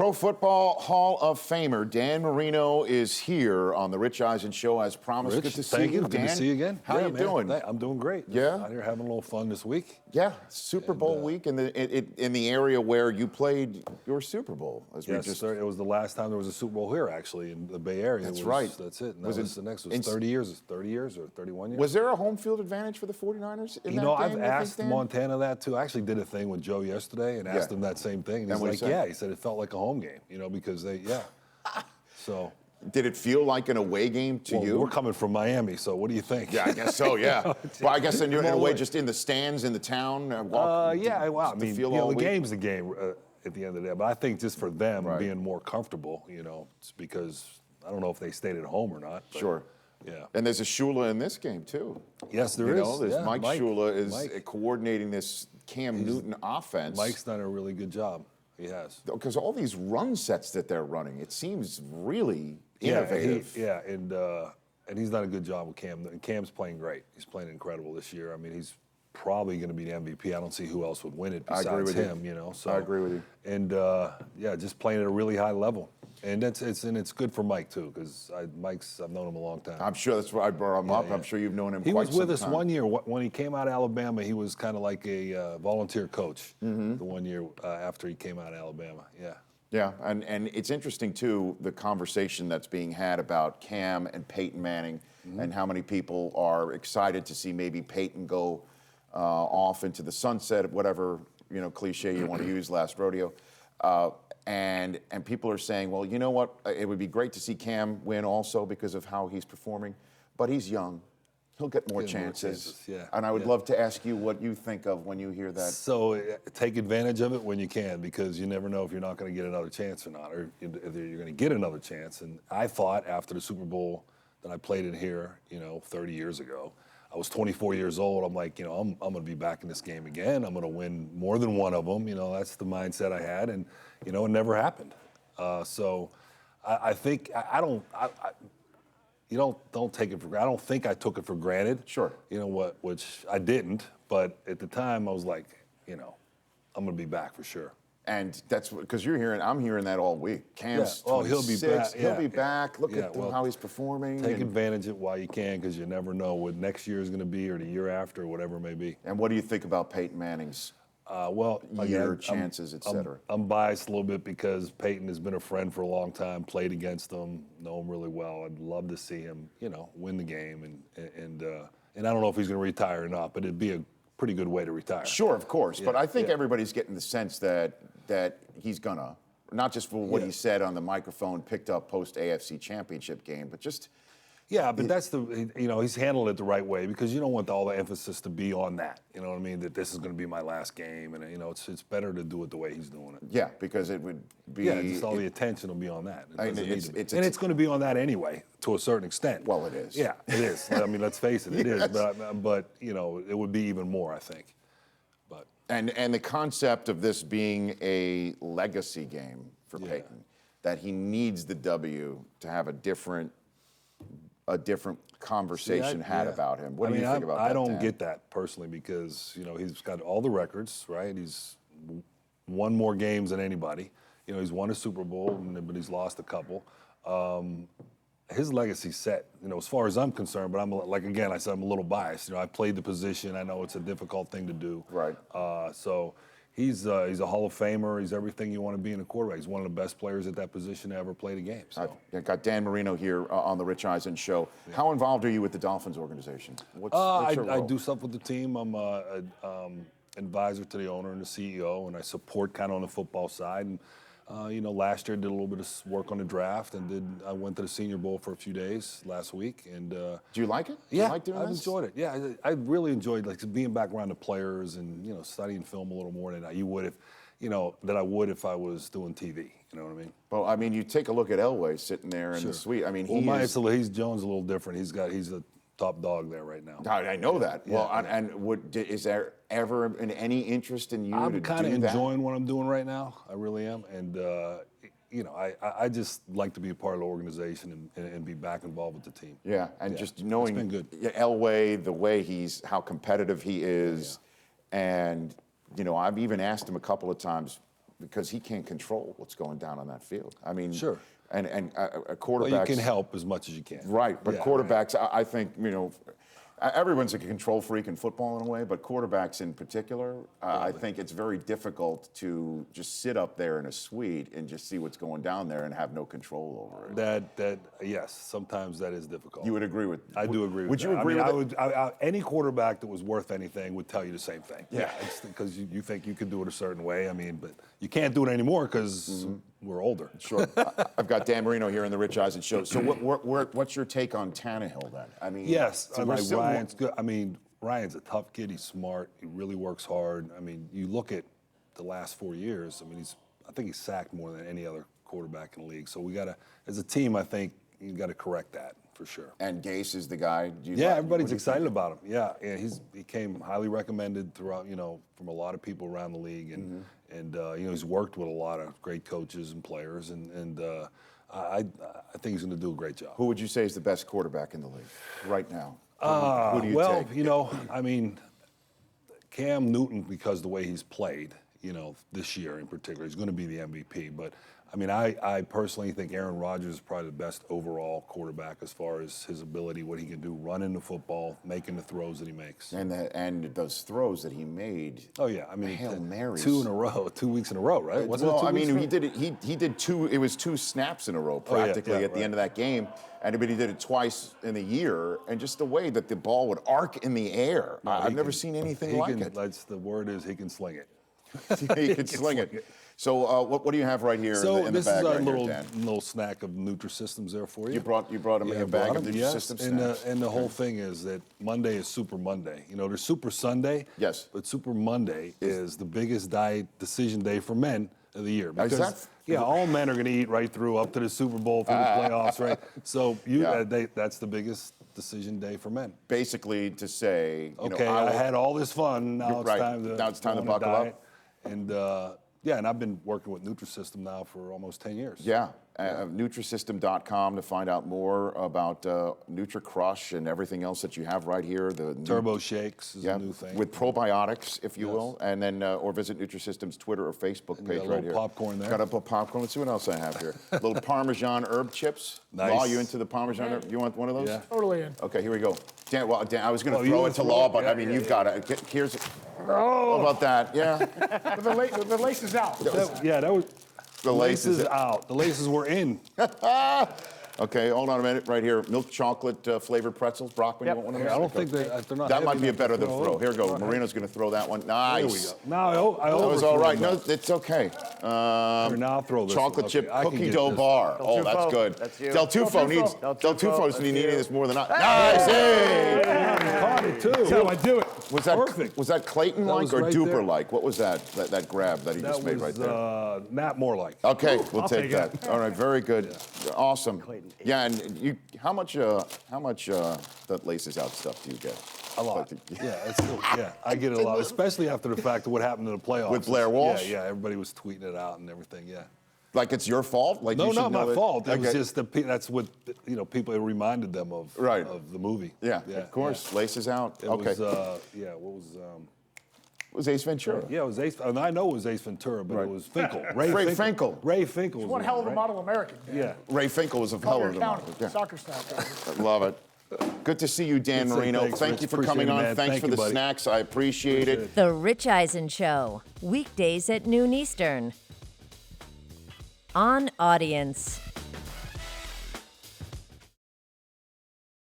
Pro Football Hall of Famer Dan Marino is here on the Rich Eisen Show as promised. Rich, good to see thank you, you. Dan. Good to see you again. How you doing? I'm doing great. Yeah? Out here having a little fun this week. Yeah, Super Bowl week in the area where you played your Super Bowl. Yes, sir. It was the last time there was a Super Bowl here, actually, in the Bay Area. That's right. That's it. And Was that was it the next. It was 30 years or 31 years. Was there a home field advantage for the 49ers in that game, I've you think, asked Dan? Montana that too. I actually did a thing with Joe yesterday and asked him that same thing. And he's what'd like, he say? yeah. He said it felt like a home game, because they, So. Did it feel like an away game to you? We're coming from Miami, so what do you think? Yeah, I guess so, yeah. Well, I guess in a way, just in the stands, in the town. Well, I mean, the week. game's the game at the end of the day. But I think just for them being more comfortable, it's because I don't know if they stayed at home or not. But, Sure. Yeah. And there's a Shula in this game, too. Yes, there is. There's Mike Shula is coordinating this Cam Newton offense. Mike's done a really good job. He has. Because all these run sets that they're running, it seems really innovative. And he's done a good job with Cam. And Cam's playing great. He's playing incredible this year. I mean, he's probably going to be the MVP. I don't see who else would win it besides him. So I agree with you. And just playing at a really high level. And it's good for Mike too, because I've known him a long time. I'm sure that's why I brought him up. Yeah. I'm sure you've known him. He quite was with some us time. one year when he came out of Alabama. He was kind of like a volunteer coach. Mm-hmm. The 1 year after he came out of Alabama. Yeah. Yeah, and it's interesting too, the conversation that's being had about Cam and Peyton Manning, and how many people are excited to see maybe Peyton go off into the sunset, whatever cliche you want to use, last rodeo. And people are saying, well, you know what? It would be great to see Cam win also because of how he's performing, but he's young. He'll get more chances. Yeah. And I would love to ask you what you think of when you hear that. So take advantage of it when you can, because you never know if you're not going to get another chance or not, or if you're going to get another chance. And I thought after the Super Bowl that I played in here, 30 years ago, I was 24 years old. I'm like, I'm going to be back in this game again. I'm going to win more than one of them. That's the mindset I had, and it never happened. So I think don't take it for granted. I don't think I took it for granted. Sure. Which I didn't. But at the time, I was like, I'm going to be back for sure. And that's because I'm hearing that all week. Cam's 26, he'll be back. He'll be back. Look at how he's performing. Take advantage of it while you can, because you never know what next year is going to be, or the year after, or whatever it may be. And what do you think about Peyton Manning's chances, et cetera? I'm biased a little bit because Peyton has been a friend for a long time, played against him, know him really well. I'd love to see him, win the game. And I don't know if he's going to retire or not, but it'd be a pretty good way to retire. Sure, of course. But I think everybody's getting the sense that he's gonna, not just for what he said on the microphone picked up post-AFC Championship game, but just... Yeah, but that's he's handled it the right way, because you don't want all the emphasis to be on that. You know what I mean? That this is going to be my last game, and it's better to do it the way he's doing it. Yeah, because it would be... Yeah, just all the attention will be on that. It's going to be on that anyway, to a certain extent. Well, it is. Yeah, it is. I mean, let's face it, it is. But it would be even more, I think. But and the concept of this being a legacy game for Peyton, that he needs the W to have a different conversation had about him. What do you think about that? I don't get that personally, because he's got all the records, right? He's won more games than anybody. He's won a Super Bowl, but he's lost a couple. His legacy's set, as far as I'm concerned. But I'm again, I said I'm a little biased. I played the position. I know it's a difficult thing to do. Right. So he's a Hall of Famer. He's everything you want to be in a quarterback. He's one of the best players at that position to ever play the game. So. I've got Dan Marino here on the Rich Eisen Show. Yeah. How involved are you with the Dolphins organization? What's your role? I do stuff with the team. I'm an advisor to the owner and the CEO, and I support kind of on the football side. And last year I did a little bit of work on the draft, and I went to the Senior Bowl for a few days last week. And do you like it? Yeah, you like doing I've this? enjoyed it. Yeah, I really enjoyed being back around the players and studying film a little more than I would if I was doing TV. You know what I mean? Well, I mean, you take a look at Elway sitting there in the suite. I mean, Jones a little different. He's a top dog there right now. I know that. Yeah, well, is there ever any interest in you to do that? I'm kind of enjoying what I'm doing right now. I really am. And, I just like to be a part of the organization and be back involved with the team. Yeah, and just knowing it's been good. Elway, the way how competitive he is, and, I've even asked him a couple of times, because he can't control what's going down on that field. I mean, Sure. And a quarterback. Well, you can help as much as you can. Right, but Yeah, quarterbacks, I think, everyone's a control freak in football in a way, but quarterbacks in particular, I think it's very difficult to just sit up there in a suite and just see what's going down there and have no control over it. Yes, sometimes that is difficult. You would agree with? I do agree with Would that. you agree with it? Any quarterback that was worth anything would tell you the same thing. Yeah. It's because you think you could do it a certain way. I mean, but you can't do it anymore because we're older. Sure. I've got Dan Marino here in the Rich Eisen Show. So what's your take on Tannehill then? I mean, yes, so like Ryan's good. I mean, Ryan's a tough kid. He's smart. He really works hard. I mean, you look at the last 4 years. I mean, I think he's sacked more than any other quarterback in the league. So we got to, as a team, I think you got to correct that for sure. And Gase is the guy. Everybody's excited about him. Yeah, he came highly recommended throughout, from a lot of people around the league, and he's worked with a lot of great coaches and players, and I think he's going to do a great job. Who would you say is the best quarterback in the league right now? Who do you take? I mean, Cam Newton, because the way he's played, this year in particular, he's going to be the MVP. But I mean, I personally think Aaron Rodgers is probably the best overall quarterback as far as his ability, what he can do, running the football, making the throws that he makes. And those throws that he made. Oh yeah, I mean, Hail Marys. 2 weeks in a row, right? Wasn't it 2 weeks in a row? He did it. He did two. It was 2 snaps in a row practically at the end of that game. And he did it twice in a year, and just the way that the ball would arc in the air. I've never seen anything like it. That's the word is he can sling it. He can sling it. So what do you have right here in the bag right here, Dan? Little snack of Nutrisystems there for you. You brought him a bag of Nutrisystem snacks. And the whole thing is that Monday is Super Monday. There's Super Sunday. Yes. But Super Monday is the biggest diet decision day for men of the year. Because, all men are going to eat right through up to the Super Bowl, through the playoffs, right? So that's the biggest decision day for men. Basically to say, okay, I had all this fun. Now it's time to buckle up. And and I've been working with Nutrisystem now for almost 10 years. Yeah, Nutrisystem.com to find out more about NutriCrush and everything else that you have right here. The Turbo Shakes is a new thing. With probiotics, if you will, and then or visit Nutrisystem's Twitter or Facebook page right here. Got a little popcorn there. Got a little popcorn. Let's see what else I have here. A little Parmesan herb chips. Nice. Law, you into the Parmesan herb? You want one of those? Yeah. Totally in. Okay, here we go. Dan, I was going to throw it to Law, but I mean, you've got it. Here's. How about that? Yeah. The lace is out. That was. The laces out. The laces were in. Okay, hold on a minute. Right here, milk chocolate flavored pretzels. Brockman, you want one of those? I don't think they're not. That might be a better than throw. Here we go. Marino's going to throw that one. Nice. There we go. No, I that was all right. No, it's okay. Now I'll throw this. Chocolate chip cookie dough bar. Oh, that's good. That's you. Del Tufo needs needing this more than I. Nice. Hey! Caught it too. That's how I do it. Was that perfect? Was that Clayton-like was or right Duper-like? What was that grab that he just made right there? Not more like. Okay, we'll take take that. All right, very good. Awesome. Yeah, and how much that laces out stuff do you get? A lot. I get it a lot, especially after the fact of what happened in the playoffs. With Blair Walsh? Yeah, everybody was tweeting it out and everything, Like it's your fault? Like No, you should not know my fault. It was Okay. just that's what people, it reminded them of the movie. Yeah, of course. Laces out. It okay. was, what was... It was Ace Ventura. Yeah, it was Ace, and I know it was Ace Ventura, but it was Finkel. Ray Finkel. Ray Finkel was One hell of a model American. Yeah. Ray Finkel was a hell of a County, yeah. soccer star. Love it. Good to see you, Dan Marino. Thanks, Thank Rich. you for Appreciate coming it, on. man. Thanks Thank for you, the buddy. snacks. I appreciate it. The Rich Eisen Show, weekdays at noon Eastern. On Audience.